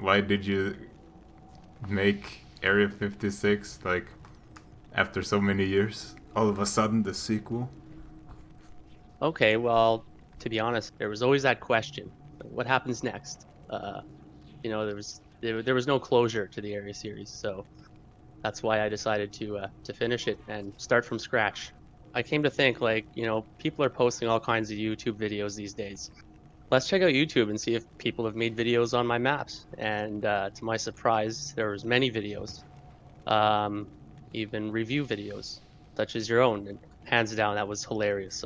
why did you make Area 56, like, after so many years? All of a sudden, the sequel? Okay, well, to be honest, there was always that question. What happens next? There was no closure to the area series, so that's why I decided to finish it and start from scratch. I came to think like, people are posting all kinds of YouTube videos these days. Let's check out YouTube and see if people have made videos on my maps. And to my surprise, there was many videos, um, even review videos, such as your own. And hands down, that was hilarious.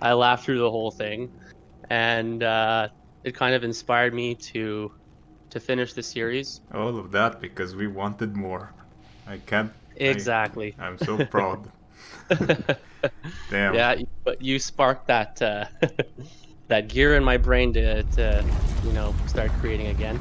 I laughed through the whole thing, and it kind of inspired me to finish the series. All of that because we wanted more. I can't. I. Exactly. I'm so proud. Damn. Yeah, but you sparked that that gear in my brain to start creating again.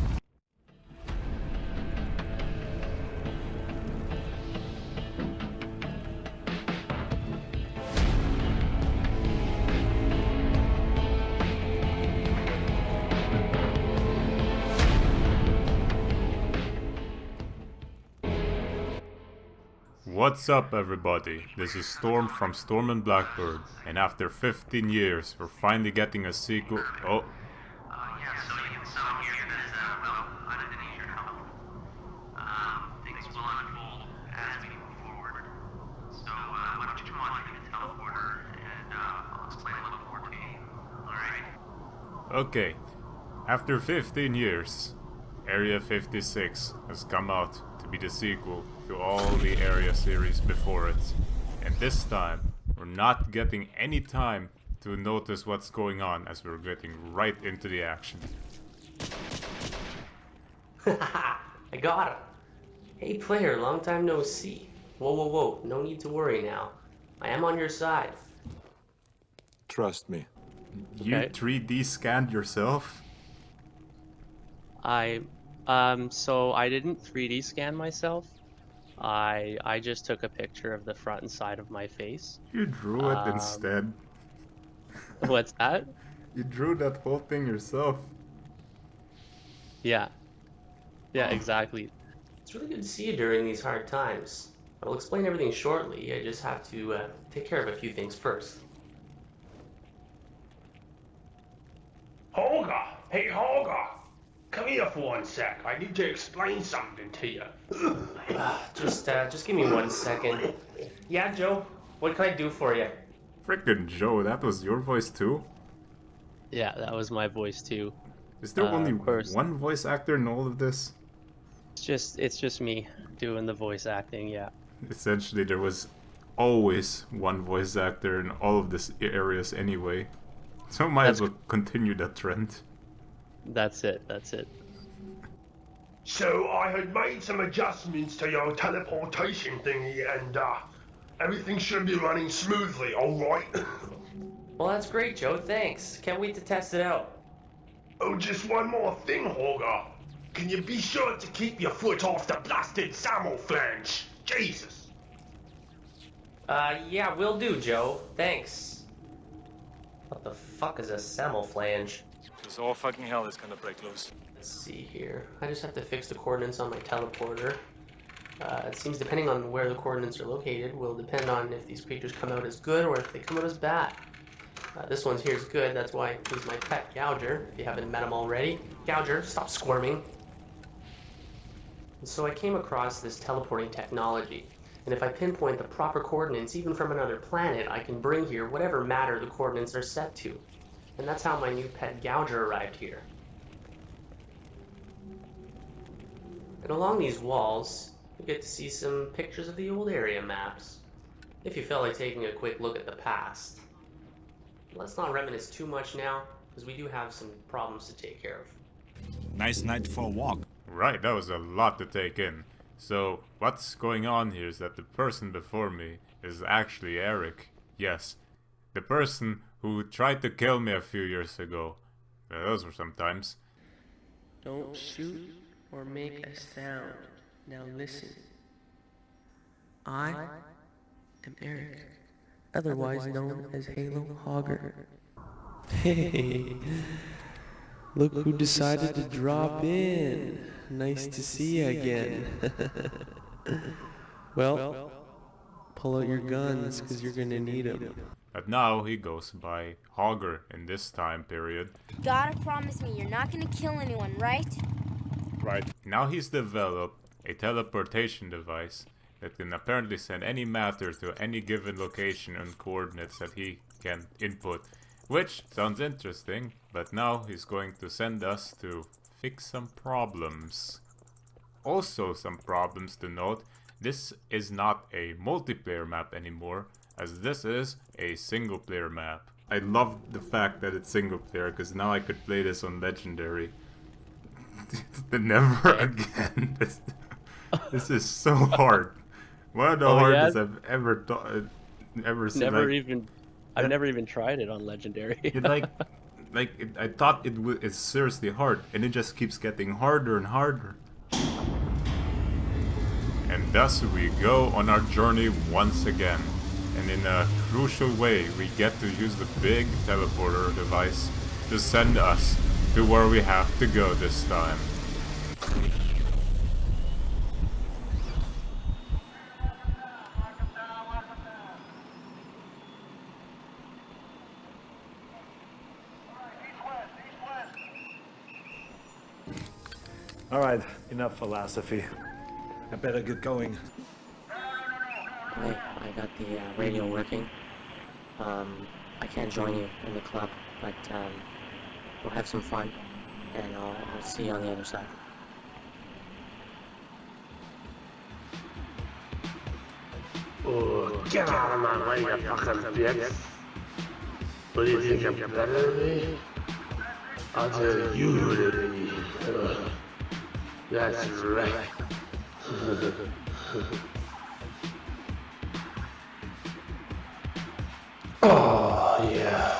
What's up, everybody? This is Storm from Storm and Blackbird, and after 15 years, we're finally getting a sequel. Oh, Yeah, so you can sum here that, well, I didn't need your help. Things will unfold as we move forward. So, why don't you come on through the teleporter and I'll explain a little more to you. Alright? okay. After 15 years, Area 56 has come out to be the sequel to all the Area series before it. And this time, we're not getting any time to notice what's going on as we're getting right into the action. I got him. Hey player, long time no see. Whoa, whoa, whoa, no need to worry now. I am on your side. Trust me. You Okay. 3D scanned yourself? So I didn't 3D scan myself. I just took a picture of the front and side of my face. You drew it Um, instead. what's that? You drew that whole thing yourself. Yeah, yeah, exactly. It's really good to see you during these hard times. I'll explain everything shortly. I just have to take care of a few things first. Hogger! Hey, Hogger! Come here for 1 sec. I need to explain something to you. Just give me 1 second. Yeah, Joe, what can I do for you? Frickin' Joe, that was your voice too? Yeah, that was my voice too. Is there only Of course, one voice actor in all of this? it's just me doing the voice acting. Yeah, Essentially, there was always one voice actor in all of these areas anyway. So might as that's well continue that trend. that's it. That's it. So, I had made some adjustments to your teleportation thingy and, everything should be running smoothly, alright? Well, that's great, Joe, thanks. Can't wait to test it out. Oh, just one more thing, Hogger. Can you be sure to keep your foot off the blasted flange? Jesus! Yeah, will do, Joe. Thanks. What the fuck is a camouflage? It's all fucking hell that's gonna break loose. Let's see here. I just have to fix the coordinates on my teleporter. It seems depending on where the coordinates are located will depend on if these creatures come out as good or if they come out as bad. This one's here is good, that's why he's my pet Gouger, if you haven't met him already. Gouger, stop squirming. And so I came across this teleporting technology, and if I pinpoint the proper coordinates even from another planet, I can bring here whatever matter the coordinates are set to. And that's how my new pet Gouger arrived here. And along these walls, you get to see some pictures of the old area maps, if you felt like taking a quick look at the past. Let's not reminisce too much now, because we do have some problems to take care of. Nice night for a walk. Right, that was a lot to take in. So, what's going on here is that the person before me is actually Eric. Yes, the person who tried to kill me a few years ago. Those were some times. Don't shoot or make a sound. Now listen. I am Eric, otherwise known as Halohogger. Hey, Look who decided to drop in. Nice to see you again. Well, pull out your guns, cause you're gonna need them. But now he goes by Hogger in this time period. Gotta promise me you're not gonna kill anyone, right? Right. Now he's developed a teleportation device that can apparently send any matter to any given location and coordinates that he can input. Which sounds interesting, but now he's going to send us to fix some problems. Also some problems to note, this is not a multiplayer map anymore, as this is a single player map. I love the fact that it's single player, because now I could play this on Legendary. Never again. This is so hard. One of the hardest I've ever seen. I've never even tried it on Legendary. I thought it's seriously hard, and it just keeps getting harder and harder. And thus we go on our journey once again. And in a crucial way, we get to use the big teleporter device to send us to where we have to go this time. All right, enough philosophy. I better get going. Hey, I got the radio working. I can't join you in the club, but we'll have some fun, and I'll see you on the other side. Oh, get out of my way, you fucking bitch. What do you think I'm better than me? I'll tell you who to be. That's right. Oh, yeah.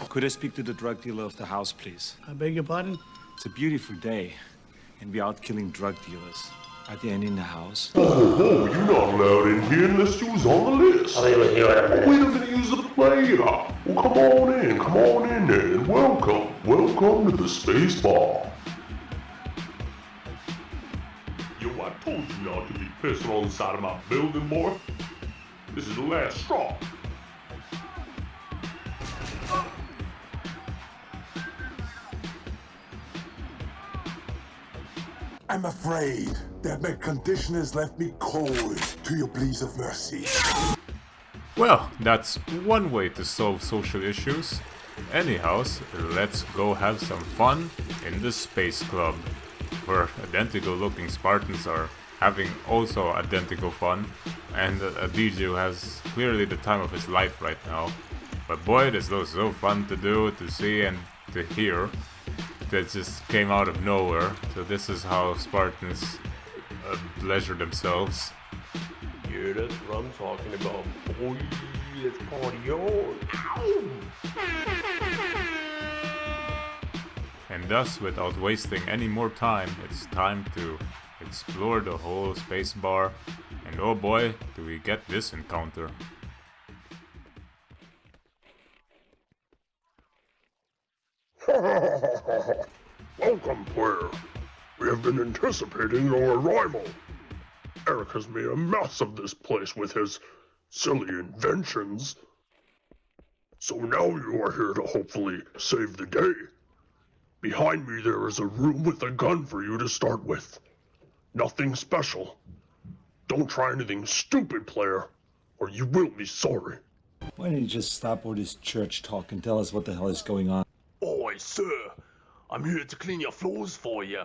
Could I speak to the drug dealer of the house, please? I beg your pardon? It's a beautiful day, and we're out killing drug dealers. Are there any in the house? Oh, you're not allowed in here unless you was on the list. Wait a minute, use the player. Well, come on in then. Welcome to the space bar. Yo, I told you not to be pissing on the side of my building, boy. This is the last straw. I'm afraid that my condition has left me cold to your pleas of mercy. Well, that's one way to solve social issues. Anyhow, let's go have some fun in the Space Club, where identical looking Spartans are having also identical fun, and a DJ who has clearly the time of his life right now. But boy, this looks so fun to do, to see and to hear. That just came out of nowhere. So this is how Spartans pleasure themselves. Yeah, that's what I'm talking about. Boy, let's party on. And thus, without wasting any more time, it's time to explore the whole space bar. And oh boy, do we get this encounter. Welcome, player. We have been anticipating your arrival. Eric has made a mess of this place with his silly inventions. So now you are here to hopefully save the day. Behind me there is a room with a gun for you to start with. Nothing special. Don't try anything stupid, player, or you will be sorry. Why don't you just stop all this church talk and tell us what the hell is going on? Oi, sir. I'm here to clean your floors for you.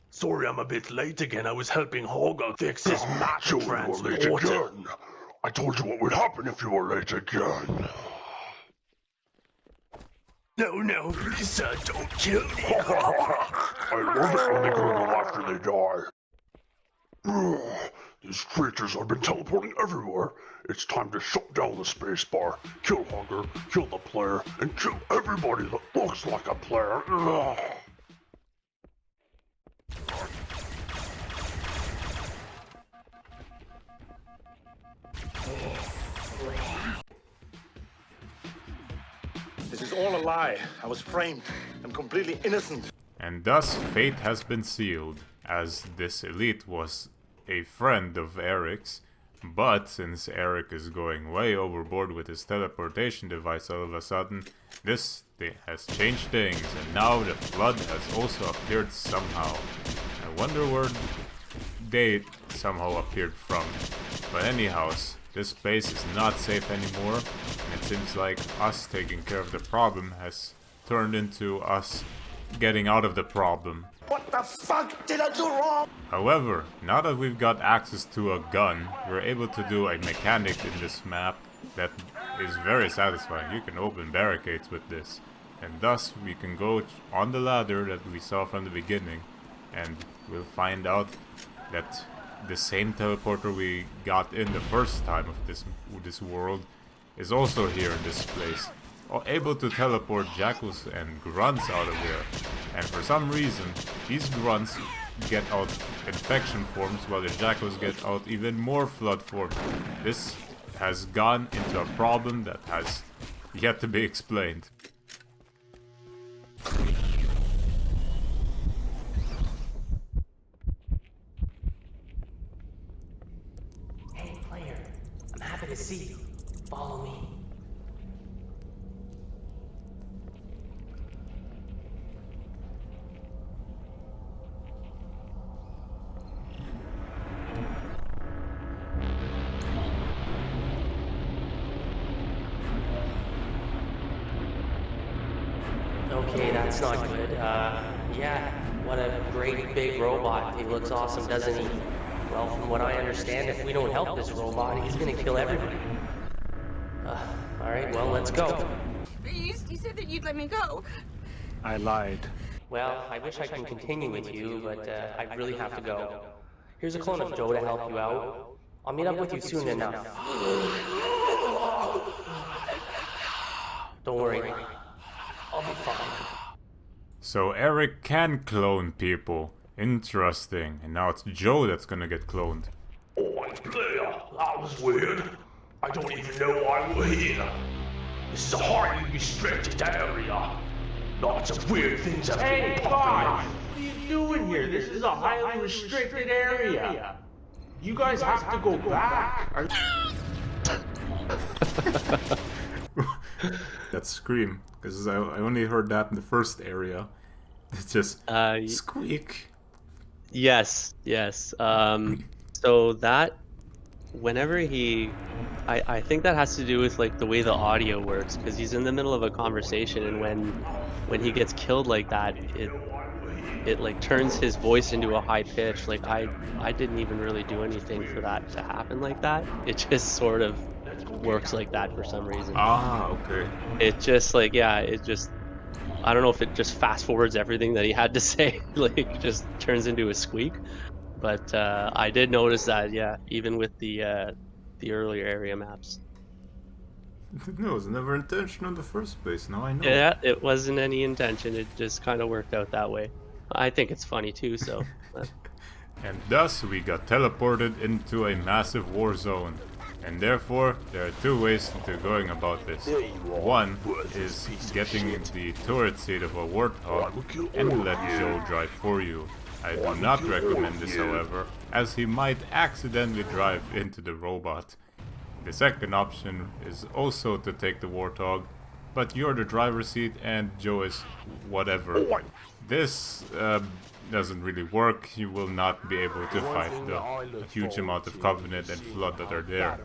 Sorry I'm a bit late again. I was helping Halohogger fix his matter transporter. I told you what would happen if you were late again. No, please, sir, don't kill me. I love it when they kill them after they die. These creatures have been teleporting everywhere. It's time to shut down the space bar, kill Hogger, kill the player, and kill everybody that looks like a player. This is all a lie. I was framed. I'm completely innocent. And thus fate has been sealed, as this elite was a friend of Eric's, but since Eric is going way overboard with his teleportation device all of a sudden, this has changed things, and now the flood has also appeared somehow. I wonder where they somehow appeared from. But anyhow, this place is not safe anymore, and it seems like us taking care of the problem has turned into us getting out of the problem. What the fuck did I do wrong? However, now that we've got access to a gun, we're able to do a mechanic in this map that is very satisfying. You can open barricades with this, and thus we can go on the ladder that we saw from the beginning, and we'll find out that the same teleporter we got in the first time of this world is also here in this place, able to teleport jackals and grunts out of there. And for some reason, these grunts get out infection forms while the jackals get out even more flood forms. This has gone into a problem that has yet to be explained. Hey, player. I'm happy to see you. Follow me. Okay, that's not good. Yeah, what a great big robot. He looks awesome, doesn't he? Well, from what I understand, if we don't help this robot, he's gonna kill everybody. Alright, well, let's go. You said that you'd let me go. I lied. Well, I wish I could continue with you, but I really have to go. Here's a clone of Joe to help you out. I'll meet up with you soon enough. Don't worry. I'll be fine. So Eric can clone people. Interesting. And now it's Joe that's gonna get cloned. Oh, player, that was weird. I don't even know why we're here. This is a highly restricted area. Lots of weird things have been popping up. What are you doing here? This is a highly restricted area. You guys have to go back. That scream, because I only heard that in the first area. It's just squeak. Yes. So that whenever I think that has to do with like the way the audio works, because he's in the middle of a conversation, and when he gets killed like that, it like turns his voice into a high pitch. Like I didn't even really do anything for that to happen like that. It just sort of works like that for some reason. Ah, okay. It just like, yeah, it just, I don't know if it just fast forwards everything that he had to say, like just turns into a squeak. But I did notice that, yeah, even with the earlier area maps. No, it was never intentional in the first place. Now I know. Yeah, it wasn't any intention. It just kind of worked out that way. I think it's funny too, so. And thus we got teleported into a massive war zone. And therefore, there are two ways to going about this. One is getting the turret seat of a warthog and let Joe drive for you. I do not recommend this, however, as he might accidentally drive into the robot. The second option is also to take the warthog, but you're the driver's seat and Joe is whatever. This doesn't really work. You will not be able to fight the huge amount of Covenant and Flood that are there.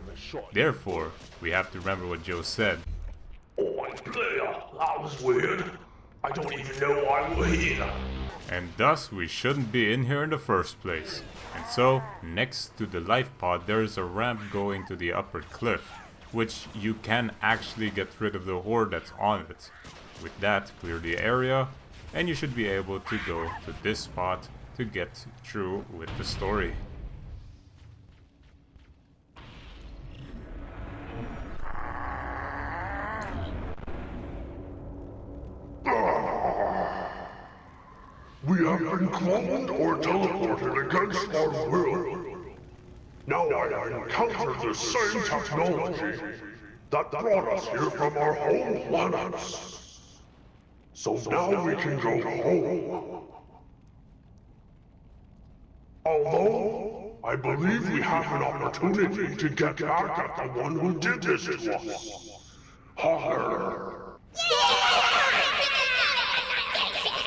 Therefore, we have to remember what Joe said. Oh, player, that was weird. I don't even know why we're here. And thus, we shouldn't be in here in the first place. And so, next to the life pod, there is a ramp going to the upper cliff, which you can actually get rid of the horde that's on it. With that, clear the area, and you should be able to go to this spot to get through with the story. We have been cloned or teleported against our will. Now I have encountered the same technology that brought us here from our home planets. So now we can go home. Although, I believe we have an opportunity to get back at the one who did this to us. Halohogger.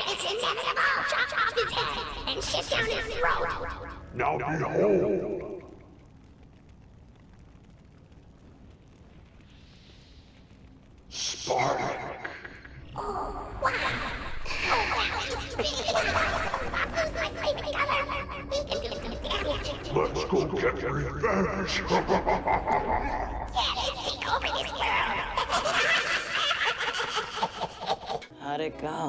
It's inevitable! Chop off his head and shit down his throat! Now behold! Spark! Oh, wow! Oh, wow! Who's my favorite color? We can do some damage! Let's go get revenge! Yeah, let's take over this world! How'd it go?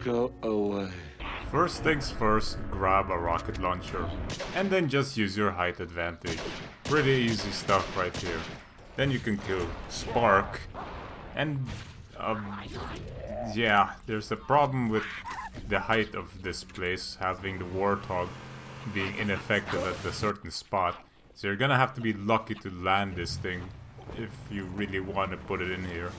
Go away. First things first, grab a rocket launcher, and then just use your height advantage. Pretty easy stuff right here. Then you can kill Spark, and yeah, there's a problem with the height of this place, having the Warthog being ineffective at a certain spot. So you're gonna have to be lucky to land this thing if you really want to put it in here.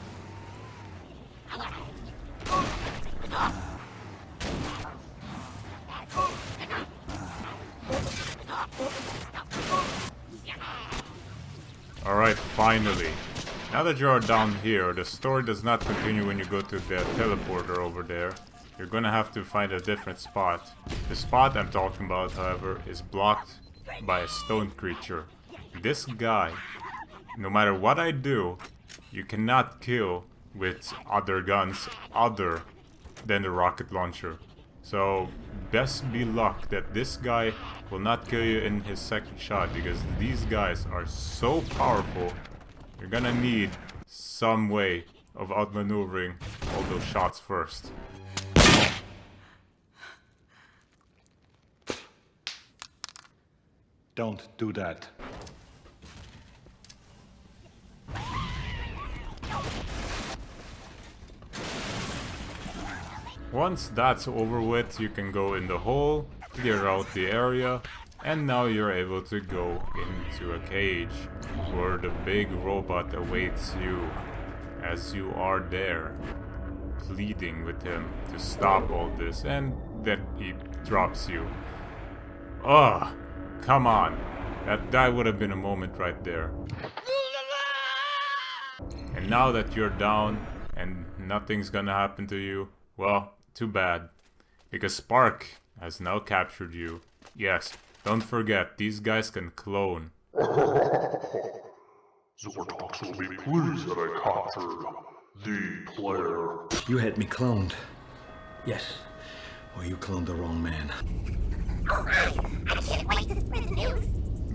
Alright, finally. Now that you are down here, the story does not continue when you go to the teleporter over there. You're gonna have to find a different spot. The spot I'm talking about, however, is blocked by a stone creature. This guy, no matter what I do, you cannot kill with other guns other than the rocket launcher. So, best be luck that this guy will not kill you in his second shot, because these guys are so powerful. You're gonna need some way of outmaneuvering all those shots first. Don't do that. Once that's over with, you can go in the hole, clear out the area, and now you're able to go into a cage where the big robot awaits you as you are there, pleading with him to stop all this, and then he drops you. Ugh, come on, that would have been a moment right there. And now that you're down and nothing's gonna happen to you, well, too bad, because Spark has now captured you. Yes, don't forget, these guys can clone. Zortox will be pleased that I captured the player. You had me cloned. Yes. Well, you cloned the wrong man. I can't wait to spread the news!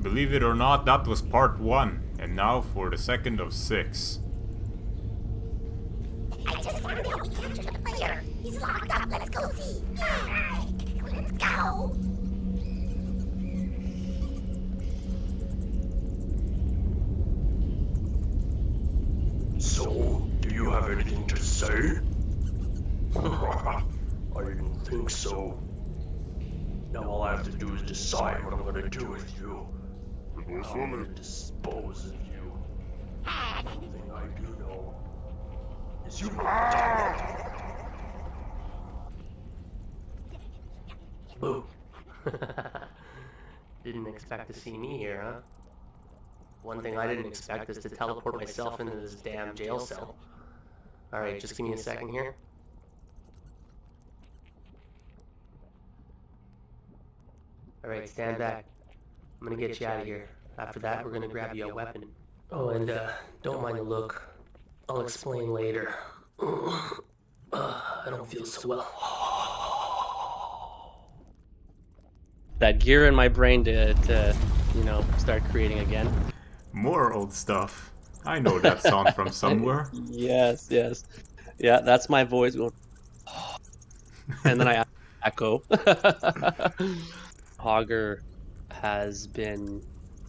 Believe it or not, that was part 1, and now for the second of 6. I just found out we captured the player. He's locked up. Let's go see. Let's go. So, do you have anything to say? I didn't think so. Now all I have to do is decide what I'm gonna do with you. I'm gonna dispose of you. One thing I do know is you Boo. Didn't expect to see me here, huh? One thing I didn't expect is to teleport myself into this damn jail cell. Alright, just give me a second here. Alright, stand back. I'm gonna get you out of here. After that, we're gonna grab you a weapon. Oh, and don't mind the look. I'll explain later. I don't feel so well. That gear in my brain to you know, start creating again. More old stuff. I know that sound from somewhere. Yes, yes. Yeah, that's my voice going. And then I echo. Hogger has been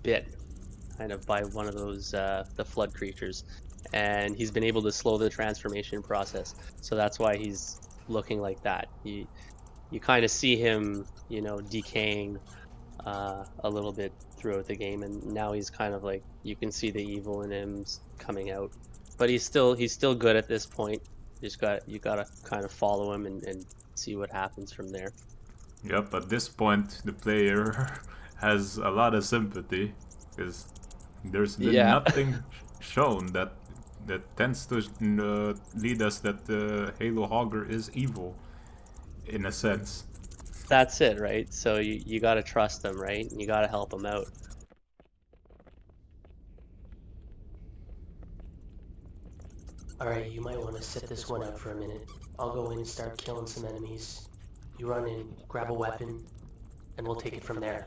bit kind of by one of those the flood creatures, and he's been able to slow the transformation process, so that's why he's looking like that. You kind of see him, you know, decaying a little bit throughout the game, and now he's kind of like, you can see the evil in him coming out, but he's still good at this point. You gotta kind of follow him and see what happens from there. Yep, at this point the player has a lot of sympathy because there's been nothing shown that tends to lead us that Halohogger is evil, in a sense. That's it, right? So you gotta trust him, right? You gotta help him out. Alright, you might want to sit this one out for a minute. I'll go in and start killing some enemies. You run in, grab a weapon, and we'll take it from there.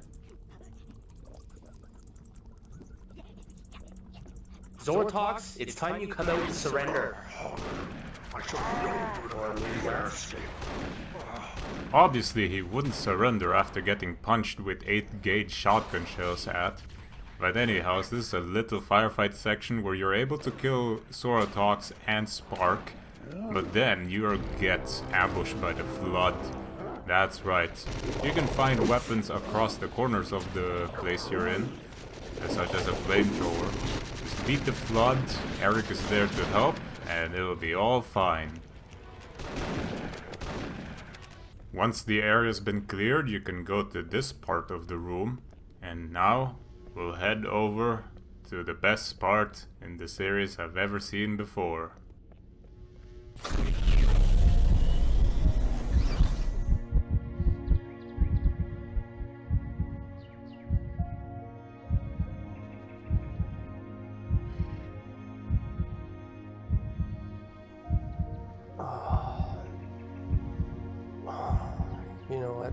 Zortox, it's time you come out and surrender. Obviously he wouldn't surrender after getting punched with 8-gauge shotgun shells at. But anyhow, this is a little firefight section where you're able to kill Zortox and Spark, but then you get ambushed by the Flood. That's right. You can find weapons across the corners of the place you're in, such as a flamethrower. Just beat the Flood, Eric is there to help, and it'll be all fine. Once the area's been cleared, you can go to this part of the room, and now we'll head over to the best part in the series I've ever seen before. You know what?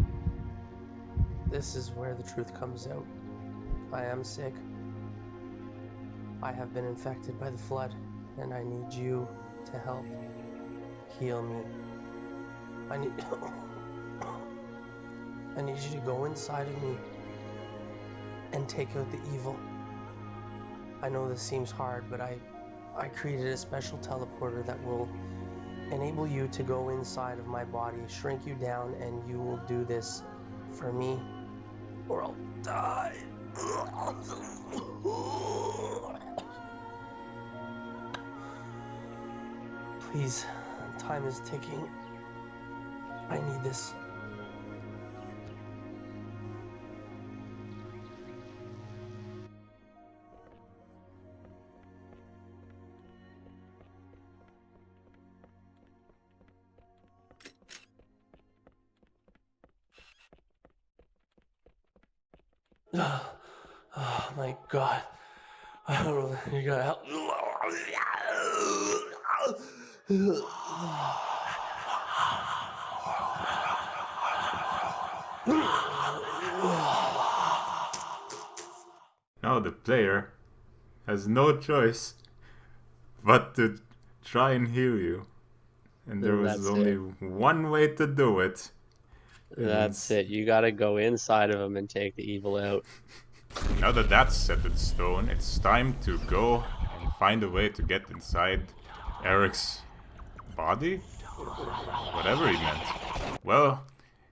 This is where the truth comes out. I am sick. I have been infected by the Flood, and I need you to help heal me. I need you to go inside of me and take out the evil. I know this seems hard, but I created a special teleporter that will enable you to go inside of my body, shrink you down, and you will do this for me, or I'll die. Please, time is ticking. I need this. Oh my God. I don't know. You gotta help. Now the player has no choice but to try and heal you. And there was only one way to do it. That's it. You gotta go inside of him and take the evil out. Now that that's set in stone, it's time to go and find a way to get inside Eric's body? Whatever he meant. Well,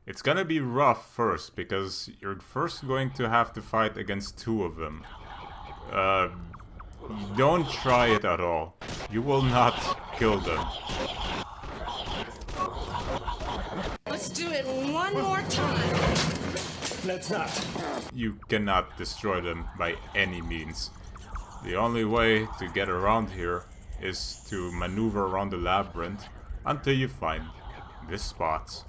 it's gonna be rough first, because you're first going to have to fight against 2 of them. Don't try it at all. You will not kill them. Let's do it one more time. Let's not. You cannot destroy them by any means. The only way to get around here is to maneuver around the labyrinth until you find this spot.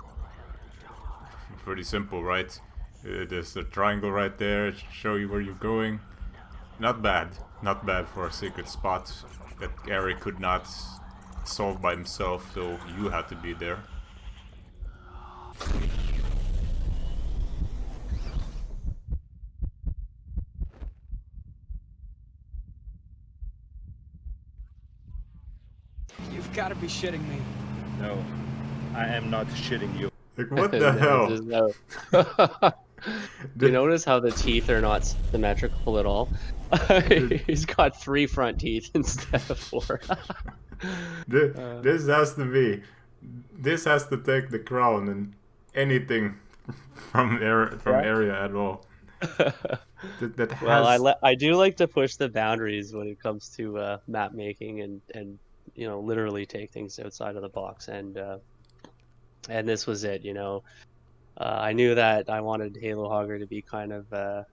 Pretty simple, right? There's a triangle right there, show you where you're going. Not bad. Not bad for a secret spot that Eric could not solve by himself, so you had to be there. You've got to be shitting me. No, I am not shitting you. Like, what the hell? Do you notice how the teeth are not symmetrical at all? He's got 3 front teeth instead of 4. This has to be. This has to take the crown and anything from area at all. That has... Well, I do like to push the boundaries when it comes to map making and you know, literally take things outside of the box, and this was it. You know, I knew that I wanted Halohogger to be kind of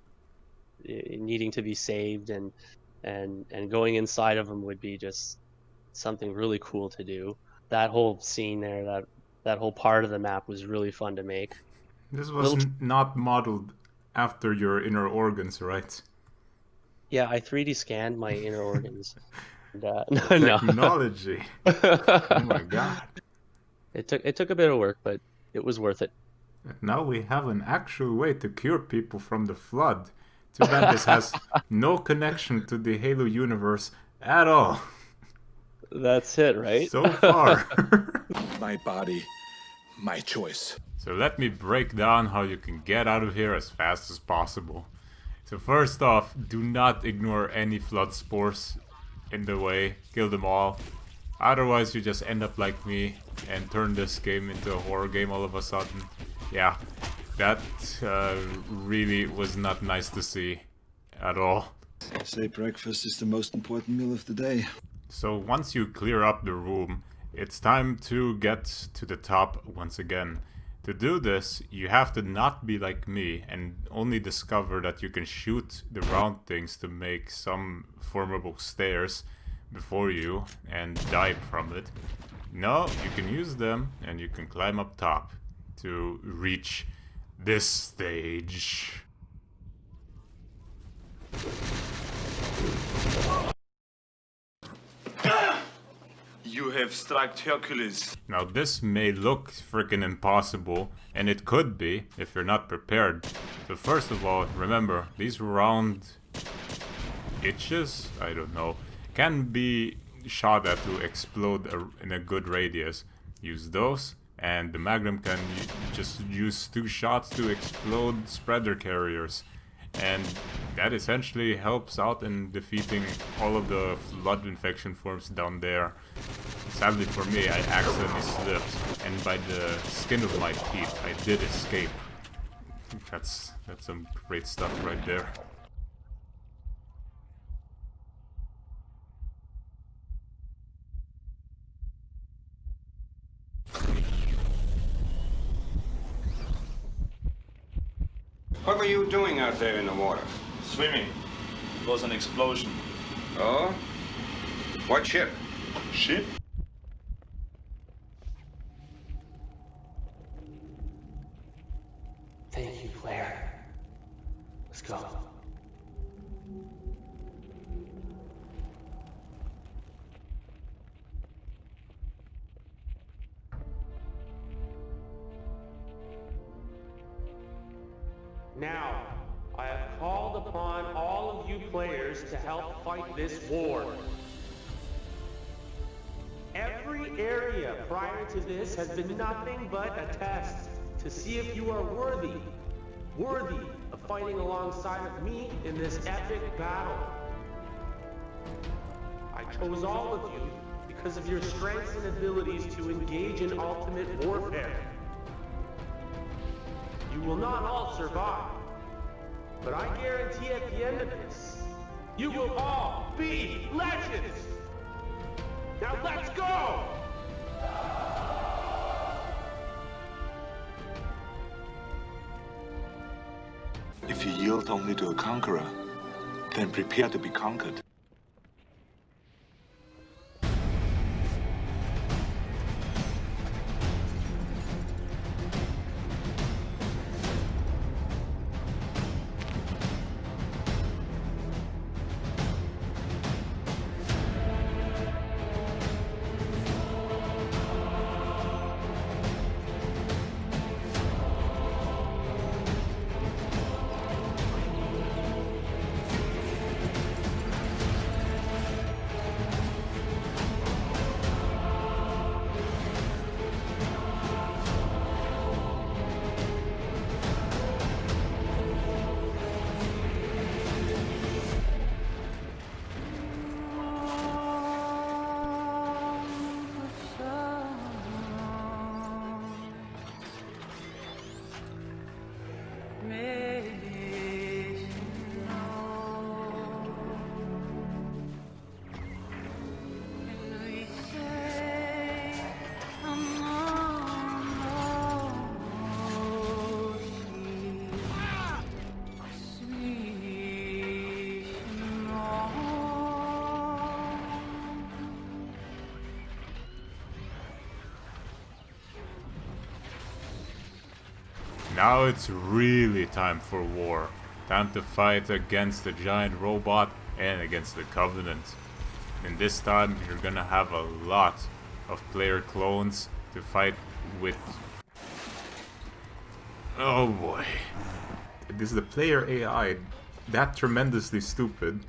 needing to be saved, and going inside of him would be just something really cool to do. That whole scene there, that whole part of the map was really fun to make. This was not modeled after your inner organs, right? Yeah, I 3D scanned my inner organs. And, Technology. Oh my god. It took a bit of work, but it was worth it. Now we have an actual way to cure people from the flood. Too bad this has no connection to the Halo universe at all. That's it, right? So far. My body, my choice. So let me break down how you can get out of here as fast as possible. So first off, do not ignore any flood spores in the way. Kill them all. Otherwise you just end up like me and turn this game into a horror game all of a sudden. Yeah, that really was not nice to see at all. I say breakfast is the most important meal of the day. So once you clear up the room, it's time to get to the top once again. To do this, you have to not be like me and only discover that you can shoot the round things to make some formidable stairs before you and die from it. No, you can use them and you can climb up top to reach this stage. You have struck Hercules. Now this may look freaking impossible, and it could be if you're not prepared. So first of all, remember, these round itches, I don't know, can be shot at to explode in a good radius. Use those, and the Magnum can just use 2 shots to explode spreader carriers. And that essentially helps out in defeating all of the flood infection forms down there. Sadly for me, I accidentally slipped, and by the skin of my teeth, I did escape. That's some great stuff right there. What were you doing out there in the water? Swimming. It was an explosion. Oh? What ship? Ship? Thank you, Claire. Let's go. Now, I have called upon all of you players to help fight this war. Every area prior to this has been nothing but a test to see if you are worthy of fighting alongside of me in this epic battle. I chose all of you because of your strengths and abilities to engage in ultimate warfare. You will not all survive, but I guarantee at the end of this, you will all be legends! Now let's go! If you yield only to a conqueror, then prepare to be conquered. Now it's really time for war. Time to fight against the giant robot and against the Covenant. And this time you're gonna have a lot of player clones to fight with. Oh boy. This is the player AI. That tremendously stupid.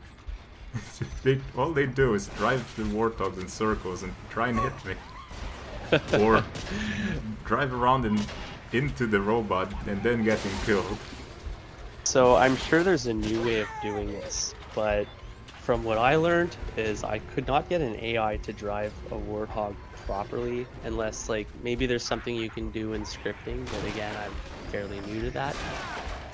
All they do is drive the warthogs in circles and try and hit me. Or drive around into the robot and then getting killed. So I'm sure there's a new way of doing this, but from what I learned is I could not get an AI to drive a warthog properly unless like maybe there's something you can do in scripting, but again I'm fairly new to that.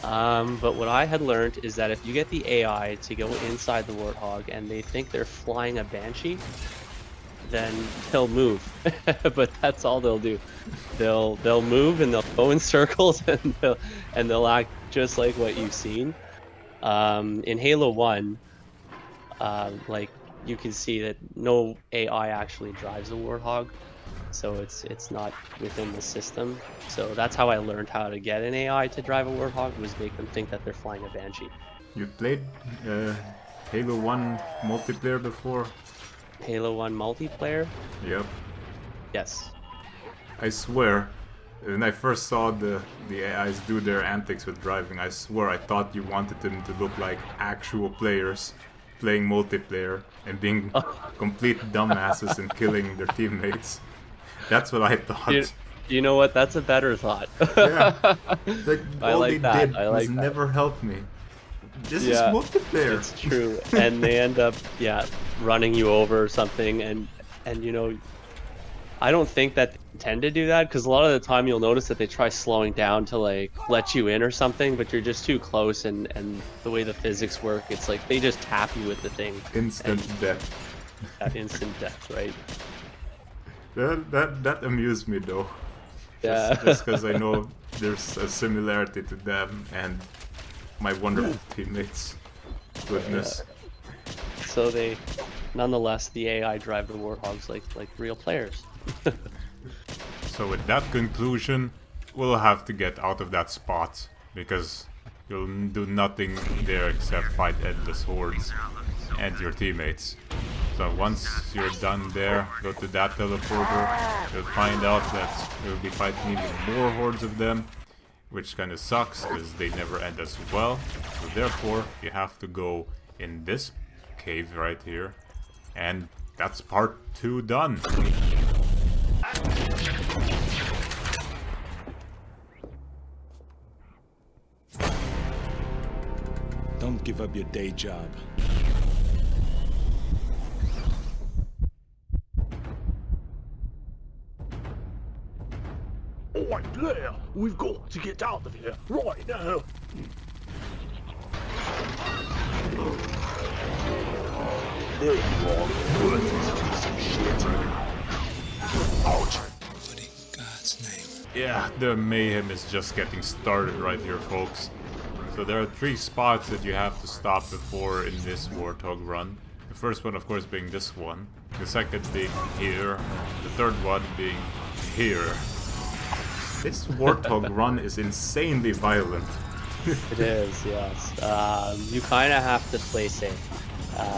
But what I had learned is that if you get the AI to go inside the warthog and they think they're flying a banshee, then they'll move. But that's all they'll do. They'll move and they'll go in circles and they'll act just like what you've seen. In Halo 1, like you can see that no AI actually drives a warthog, so it's not within the system. So that's how I learned how to get an AI to drive a warthog, was make them think that they're flying a banshee. You played Halo 1 multiplayer before? Halo 1 multiplayer? Yep. Yes. I swear, when I first saw the AIs do their antics with driving, I swear I thought you wanted them to look like actual players playing multiplayer and being complete dumbasses and killing their teammates. That's what I thought. You know what? That's a better thought. Yeah. Like, all like they that. did I like was that. never help me. This is multiplayer. It's true. And they end up, running you over or something. And you know, I don't think that they intend to do that, because a lot of the time you'll notice that they try slowing down to like let you in or something, but you're just too close, and the way the physics work, it's like they just tap you with the thing. Instant death. Instant death, right? That amused me though. Yeah. Just because I know there's a similarity to them and my wonderful teammates. Goodness. So they, nonetheless, the AI drive the warthogs like real players. So with that conclusion, we'll have to get out of that spot, because you'll do nothing there except fight endless hordes and your teammates. So once you're done there, go to that teleporter, you'll find out that you'll be fighting even more hordes of them, which kind of sucks because they never end as well. So therefore, you have to go in this cave right here, and that's part 2 done. Don't give up your day job. Alright, Blair, we've got to get out of here right now. There you are, bullets to some shit. Ouch. What in God's name? Yeah, the mayhem is just getting started right here, folks. So there are 3 spots that you have to stop before in this Warthog run. The first one, of course, being this one. The second being here. The third one being here. This Warthog run is insanely violent. It is, yes. You kind of have to play safe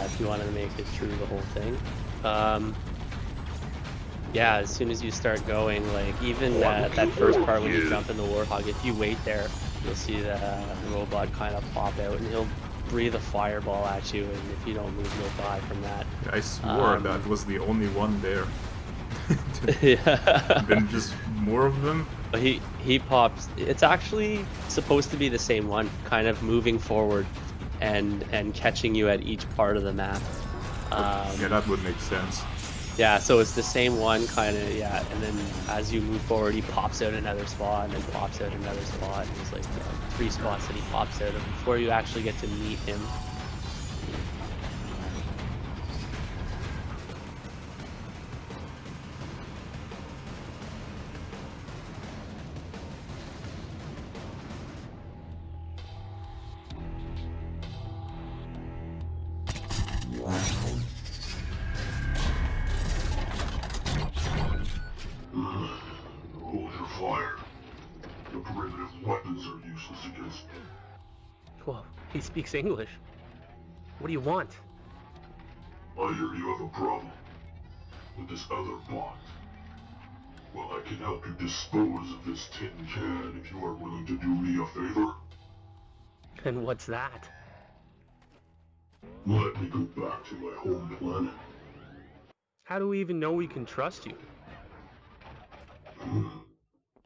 if you want to make it through the whole thing. Yeah, as soon as you start going, like even that first part when you jump in the Warthog, if you wait there, you'll see the robot kind of pop out and he'll breathe a fireball at you, and if you don't move, you'll die from that. I swore that was the only one there. Yeah. Then just more of them? He pops. It's actually supposed to be the same one, kind of moving forward and catching you at each part of the map. Yeah, that would make sense. Yeah, so it's the same one, kind of, yeah, and then as you move forward, he pops out another spot, and then pops out another spot, and there's like 3 spots that he pops out of before you actually get to meet him. Hold your fire. the primitive weapons are useless against me. Well, he speaks English. What do you want? I hear you have a problem with this other bot. Well, I can help you dispose of this tin can if you are willing to do me a favor. And what's that? Let me go back to my home planet. How do we even know we can trust you?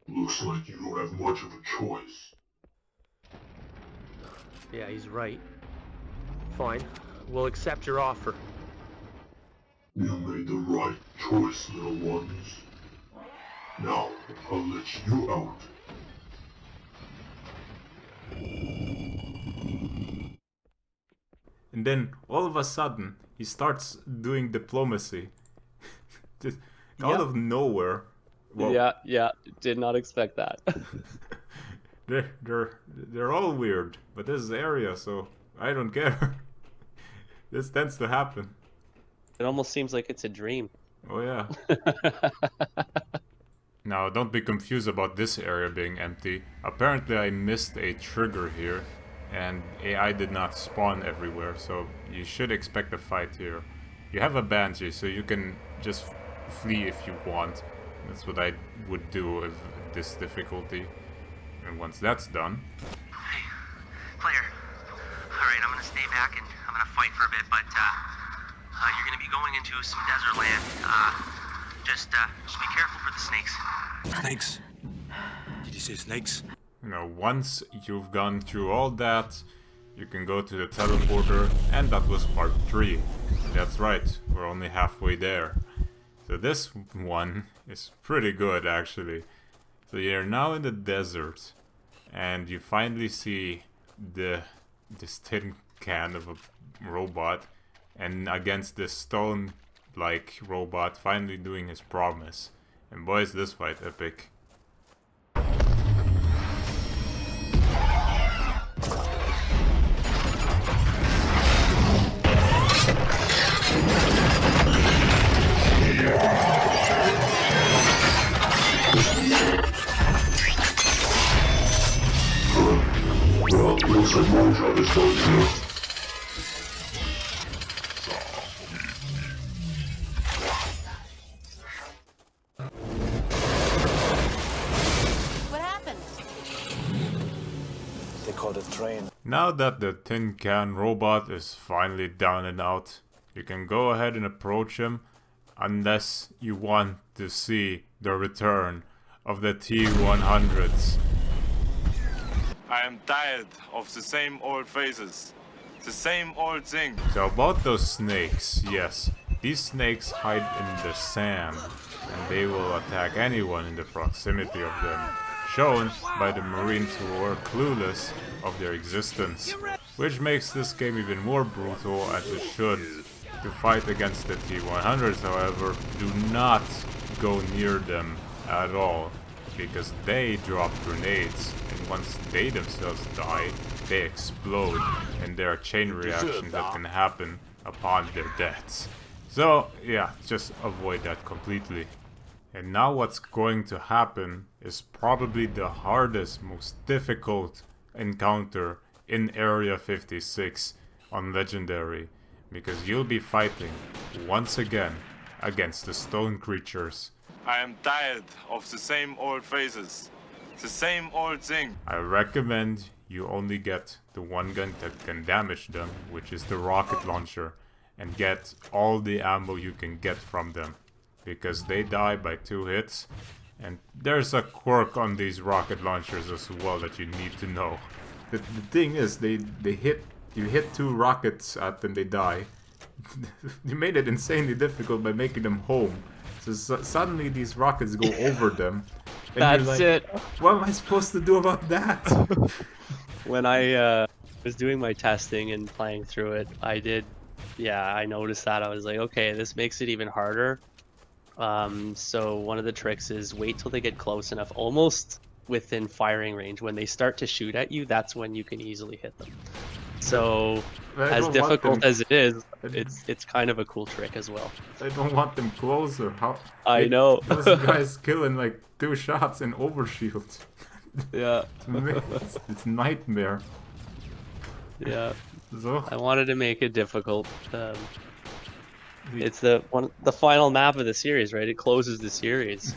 Looks like you don't have much of a choice. Yeah, he's right. Fine. We'll accept your offer. You made the right choice, little ones. Now, I'll let you out. And then, all of a sudden, he starts doing diplomacy. Just out of nowhere. Well, Yeah, did not expect that. they're all weird, but this is area, so I don't care. This tends to happen. It almost seems like it's a dream. Oh yeah. Now, don't be confused about this area being empty. Apparently I missed a trigger here, and AI did not spawn everywhere, so you should expect a fight here. You have a Banshee, so you can just flee if you want. That's what I would do with this difficulty. And once that's done... Hey, Claire. Alright, I'm gonna stay back and I'm gonna fight for a bit, but you're gonna be going into some desert land. Just be careful for the snakes. Snakes? Did you say snakes? You know, once you've gone through all that, you can go to the teleporter, and that was part 3. That's right, we're only halfway there. So this one is pretty good, actually. So you're now in the desert, and you finally see this tin can of a robot, and against this stone-like robot finally doing his promise. And boy, is this fight epic. Well, looks like my job is done here. What happened? They called a train. Now that the tin can robot is finally down and out, you can go ahead and approach him, unless you want to see the return of the T-100s. I am tired of the same old faces, the same old thing. So about those snakes, yes, these snakes hide in the sand, and they will attack anyone in the proximity of them, shown by the Marines who were clueless of their existence. Which makes this game even more brutal, as it should. To fight against the T-100s, however, do not go near them at all, because they drop grenades, and once they themselves die, they explode, and there are chain reactions that can happen upon their deaths. So yeah, just avoid that completely. And now what's going to happen is probably the hardest, most difficult encounter in Area 56 on Legendary, because you'll be fighting once again against the stone creatures. I am tired of the same old faces, the same old thing. I recommend you only get the one gun that can damage them, which is the rocket launcher, and get all the ammo you can get from them, because they die by 2 hits, and there's a quirk on these rocket launchers as well that you need to know. The thing is, you hit 2 rockets at them, they die. You made it insanely difficult by making them home. So suddenly these rockets go over them. And That's you're like, it. What am I supposed to do about that? When I was doing my testing and playing through it, I noticed that. I was like, okay, this makes it even harder. So one of the tricks is wait till they get close enough, almost within firing range. When they start to shoot at you, that's when you can easily hit them. So as difficult as it is, it's kind of a cool trick as well. I don't want them closer. I know. Those guys killing like 2 shots in overshield. Yeah. It's nightmare. Yeah. So? I wanted to make it difficult. It's the final map of the series, right? It closes the series.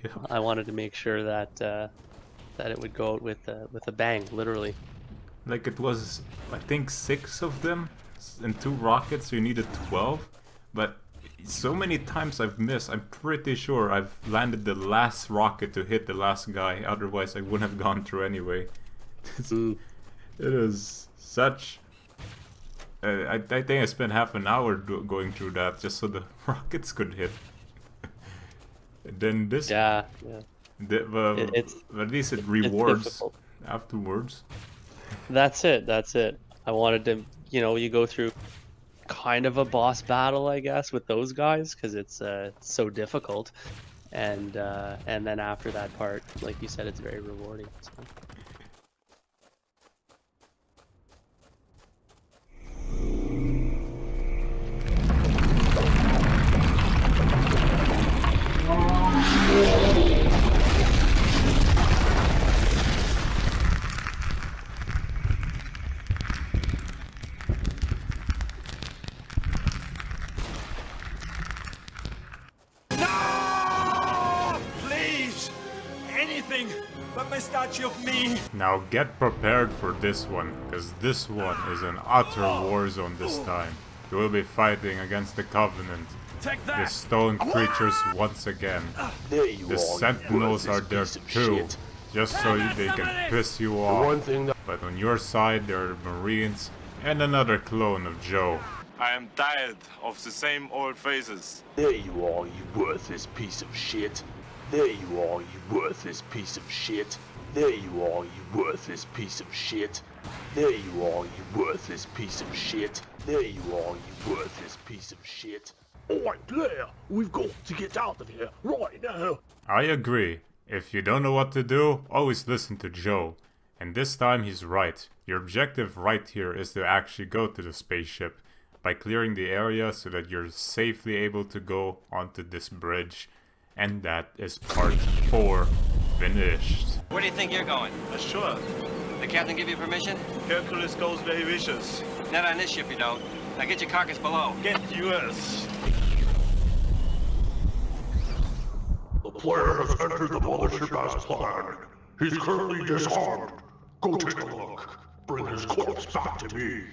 Yeah. I wanted to make sure that that it would go out with a bang, literally. Like it was, I think 6 of them and 2 rockets, so you needed 12. But so many times I've missed, I'm pretty sure I've landed the last rocket to hit the last guy, otherwise I wouldn't have gone through anyway. It is such... I think I spent half an hour going through that just so the rockets could hit. And then this... Yeah. At least it rewards afterwards. That's it. I wanted to, you go through kind of a boss battle, I guess, with those guys because it's so difficult, and then after that part, like you said, it's very rewarding. So. But my statue of me! Now get prepared for this one, because this one is an utter war zone this time. You will be fighting against the Covenant, the stone creatures once again. The Sentinels are there too, just so they can piss you off. But on your side there are Marines and another clone of Joe. I am tired of the same old faces. There you are, you worthless piece of shit. There you are, you worthless piece of shit. There you are, you worthless piece of shit. There you are, you worthless piece of shit. There you are, you worthless piece of shit. Alright, Blair, we've got to get out of here right now. I agree. If you don't know what to do, always listen to Joe. And this time he's right. Your objective right here is to actually go to the spaceship by clearing the area so that you're safely able to go onto this bridge. And that is part 4 finished. Where do you think you're going? Sure. The captain give you permission? Hercules goes where he wishes. Not on this ship, you don't. Now get your carcass below. Get yours. The player has entered the mothership as planned. He's currently disarmed. Go take a look. Bring his corpse back to me.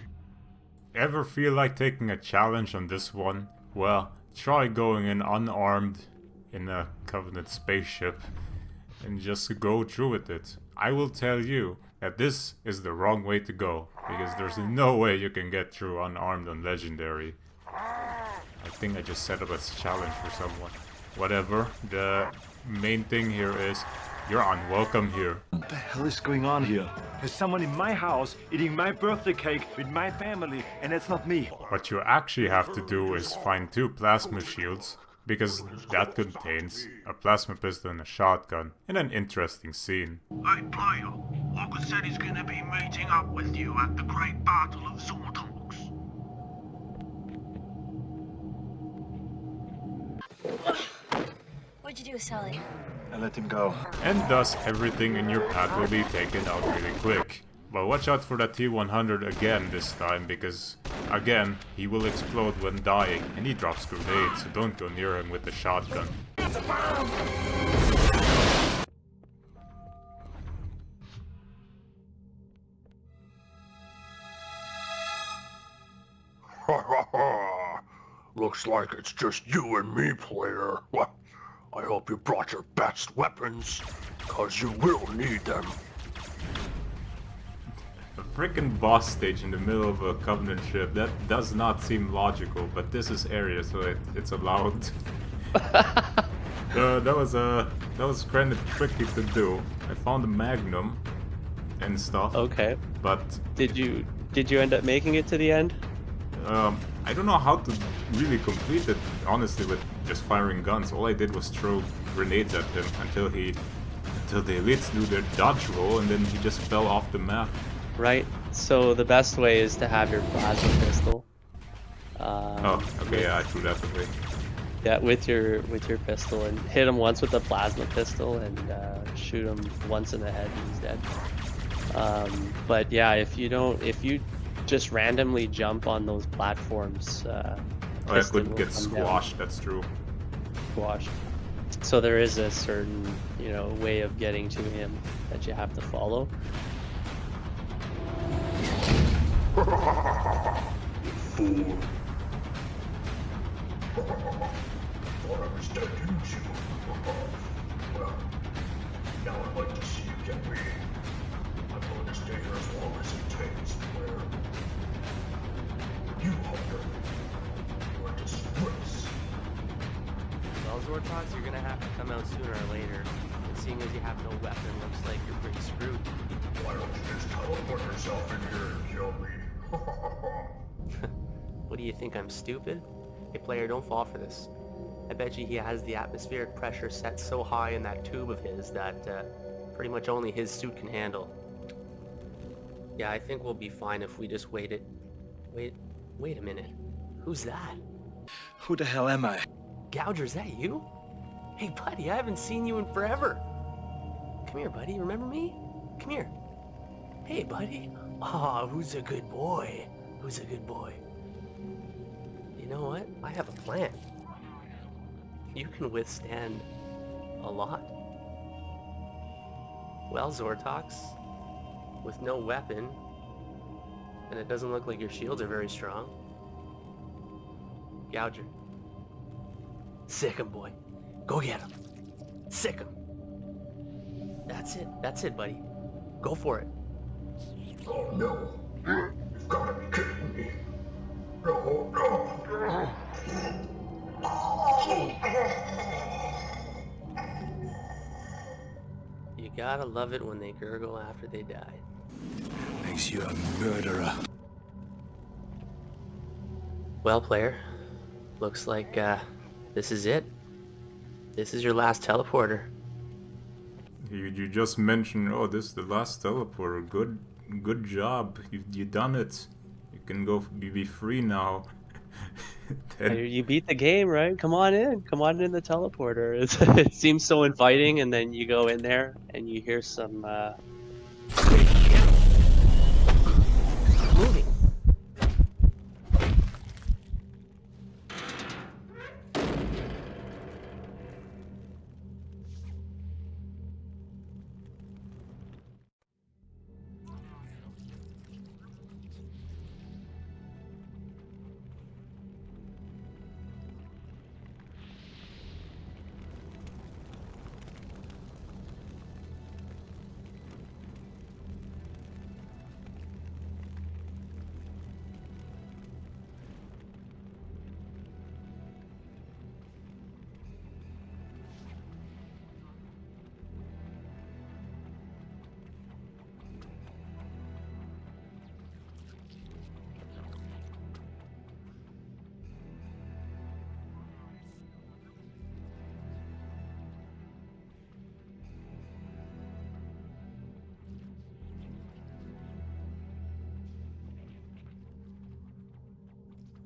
Ever feel like taking a challenge on this one? Well, try going in unarmed in a Covenant spaceship and just go through with it. I will tell you that this is the wrong way to go, because there's no way you can get through unarmed on Legendary. I think I just set up a challenge for someone. Whatever, the main thing here is you're unwelcome here. What the hell is going on here? There's someone in my house eating my birthday cake with my family, and it's not me. What you actually have to do is find 2 plasma shields, because that contains a plasma pistol and a shotgun, in an interesting scene. Hey, player, Hogger said he's gonna be meeting up with you at the Great Battle of Zortox. What'd you do, Sully? I let him go. And thus everything in your path will be taken out really quick. But watch out for that T-100 again this time, because again, he will explode when dying, and he drops grenades, so don't go near him with the shotgun. Ha ha ha! Looks like it's just you and me, player. Well, I hope you brought your best weapons, cause you will need them. A freaking boss stage in the middle of a Covenant ship, that does not seem logical, but this is area, so it's allowed. That was kind of tricky to do. I found a Magnum and stuff. Okay. But did you end up making it to the end? I don't know how to really complete it, honestly, with just firing guns. All I did was throw grenades at him until the elites do their dodge roll, and then he just fell off the map. Right. So the best way is to have your plasma pistol. Oh, okay, yeah, I threw that away. Yeah, with your pistol, and hit him once with the plasma pistol, and shoot him once in the head, and he's dead. But yeah, if you just randomly jump on those platforms, I piston could will get come squashed, down. that's true. Squashed. So there is a certain, way of getting to him that you have to follow. Fool. Thought I was dead, didn't you? Well, now I'd like to see you get me. I'm going to stay here as long as it takes, Claire. You, Hunter, you're a disgrace. Well, Zortox, you're gonna have to come out sooner or later. And seeing as you have no weapon, looks like you're pretty screwed. Why don't you just teleport yourself in here and kill me? What do you think, I'm stupid? Hey player, don't fall for this. I bet you he has the atmospheric pressure set so high in that tube of his that pretty much only his suit can handle. Yeah, I think we'll be fine if we just wait a minute. Who's that? Who the hell am I? Gouger, is that you? Hey buddy, I haven't seen you in forever. Come here, buddy, remember me? Come here. Hey buddy. Aw, who's a good boy? Who's a good boy? You know what? I have a plan. You can withstand a lot. Well, Zortox, with no weapon, and it doesn't look like your shields are very strong. Gouger. Sick him, boy. Go get him. Sick him. That's it, buddy. Go for it. Oh no. You've got to be kidding me. No, no. You gotta love it when they gurgle after they die. Makes you a murderer. Well, player, looks like this is it. This is your last teleporter. You just mentioned, oh, this is the last teleporter. Good job. You done it. You can go be free now. You beat the game, right? Come on in the teleporter. It seems so inviting, and then you go in there and you hear some moving.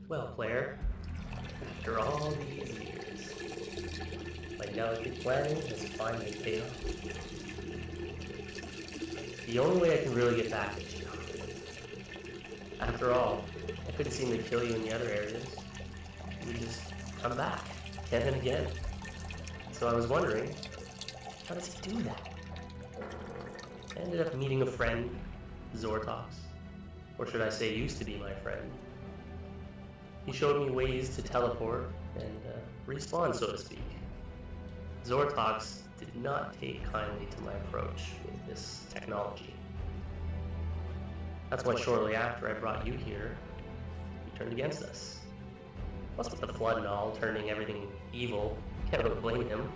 Well, player, after all these years, my delicate planning has finally paid off. The only way I can really get back at you. After all, I couldn't seem to kill you in the other areas. You just come back, again and again. So I was wondering, how does he do that? I ended up meeting a friend, Zortox. Or should I say used to be my friend. He showed me ways to teleport and respawn, so to speak. Zortox did not take kindly to my approach with this technology. That's why shortly after I brought you here, he turned against us. Plus with the flood and all, turning everything evil, can't really blame him.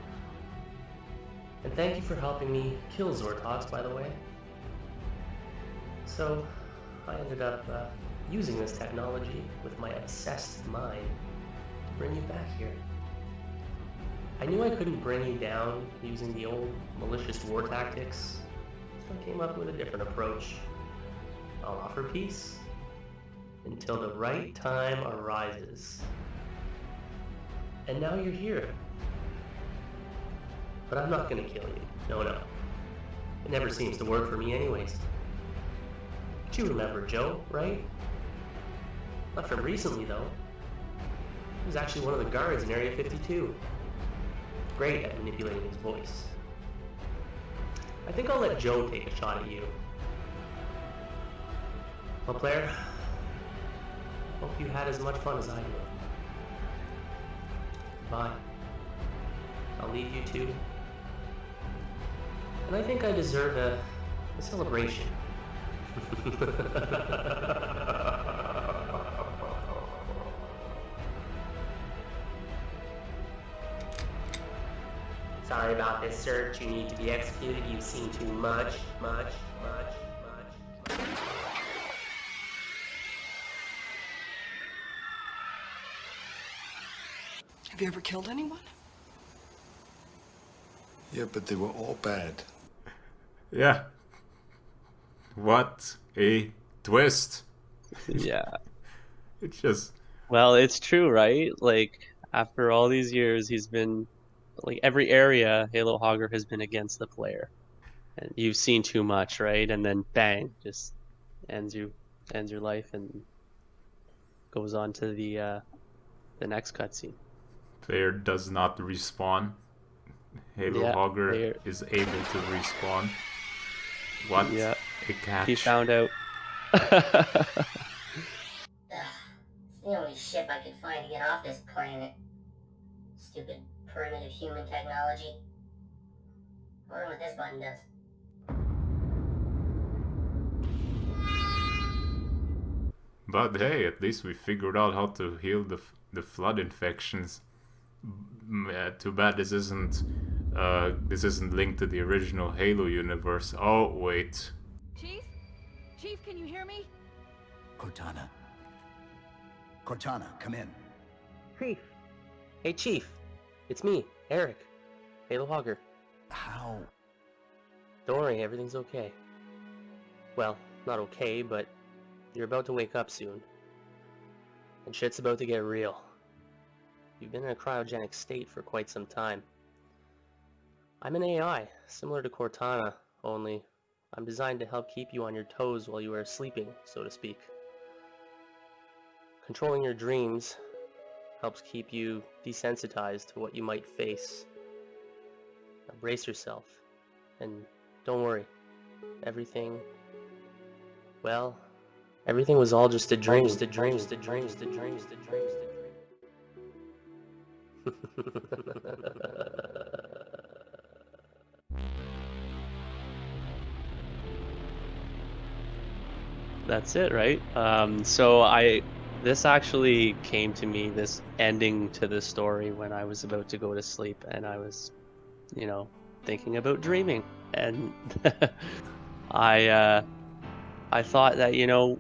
And thank you for helping me kill Zortox, by the way. So, I ended up using this technology with my obsessed mind to bring you back here. I knew I couldn't bring you down using the old malicious war tactics, so I came up with a different approach. I'll offer peace until the right time arises. And now you're here. But I'm not gonna kill you. No. It never seems to work for me anyways. But you remember Joe, right? Not from recently, though. He was actually one of the guards in Area 52. Great at manipulating his voice. I think I'll let Joe take a shot at you. Well, player, hope you had as much fun as I did. Bye. I'll leave you two. And I think I deserve a celebration. Sorry about this search. You need to be executed. You've seen too much. Have you ever killed anyone? Yeah, but they were all bad. Yeah. What a twist. Yeah. It's just... Well, it's true, right? Like, after all these years, he's been... Like, every area, Halohogger has been against the player. And you've seen too much, right? And then, bang, just ends your life and goes on to the next cutscene. Player does not respawn. Halohogger is able to respawn. What? Yeah. A catch. He found out. It's the only ship I could find to get off this planet. Stupid primitive human technology. I wonder what this button does. But hey, at least we figured out how to heal the flood infections. Too bad this isn't linked to the original Halo universe. Oh wait. Chief? Chief, can you hear me? Cortana, come in. Chief. Hey, Chief. It's me, Eric. Halohogger. How? Don't worry, everything's okay. Well, not okay, but you're about to wake up soon. And shit's about to get real. You've been in a cryogenic state for quite some time. I'm an AI, similar to Cortana, only I'm designed to help keep you on your toes while you are sleeping, so to speak. Controlling your dreams helps keep you desensitized to what you might face. Now brace yourself, and don't worry. Everything was all just a dream. That's it, right? This actually came to me, this ending to the story, when I was about to go to sleep, and I was, thinking about dreaming, and I thought that,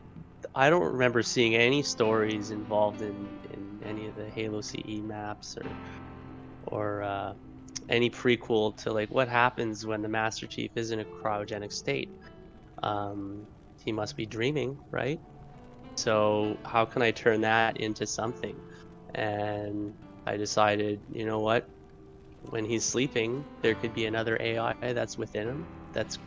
I don't remember seeing any stories involved in any of the Halo CE maps or any prequel to like what happens when the Master Chief is in a cryogenic state. He must be dreaming, right? So how can I turn that into something? And I decided, you know what? When he's sleeping, there could be another AI that's within him that's,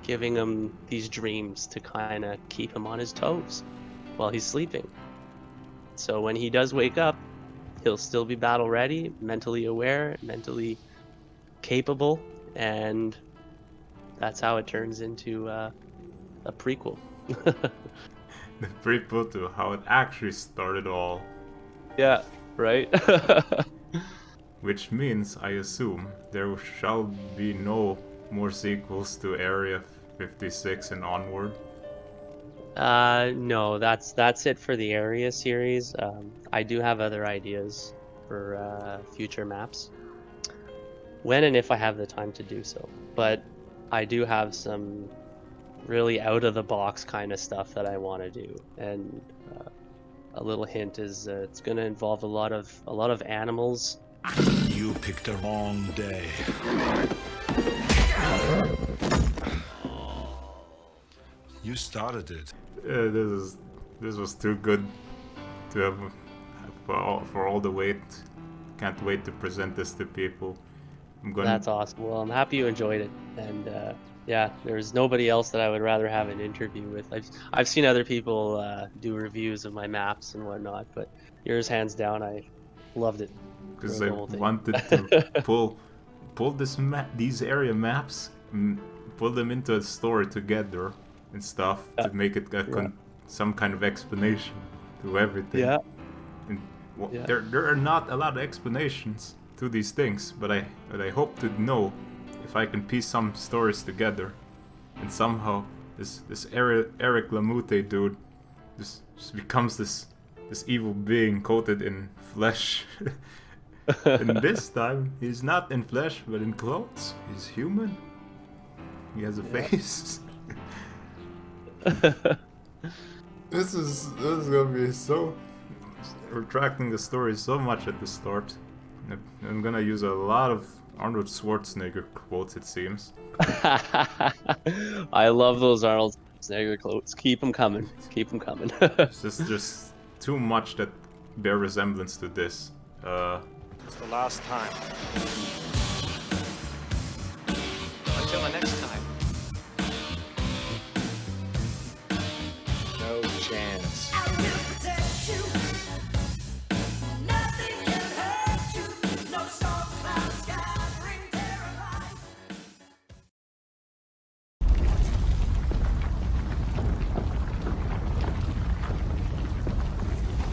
giving him these dreams to kind of keep him on his toes while he's sleeping. So when he does wake up, he'll still be battle ready, mentally aware, mentally capable, and that's how it turns into a prequel. The prequel to how it actually started all. Yeah, right? Which means, I assume, there shall be no more sequels to Area 56 and onward. No, that's it for the Area series. I do have other ideas for future maps. When and if I have the time to do so. But I do have some really out-of-the-box kind of stuff that I want to do. And a little hint is it's going to involve a lot of animals. You picked the wrong day. You started it. This was too good to have for all the wait. Can't wait to present this to people. That's awesome. Well, I'm happy you enjoyed it, and yeah, there's nobody else that I would rather have an interview with. I've seen other people do reviews of my maps and whatnot, but yours hands down. I loved it. Because I wanted to pull these area maps, and pull them into a story together and stuff to make it some kind of explanation to everything. Yeah. And there are not a lot of explanations to these things, but I hope to know if I can piece some stories together, and somehow this Eric Lamuthe dude just becomes this evil being coated in flesh. And this time he's not in flesh but in clothes. He's human. He has a face. This is gonna be so retracting the story so much at the start. I'm gonna use a lot of Arnold Schwarzenegger quotes, it seems. I love those Arnold Schwarzenegger quotes. Keep them coming. Keep them coming. It's just too much that bear resemblance to this. It's the last time. Until the next time. No chance.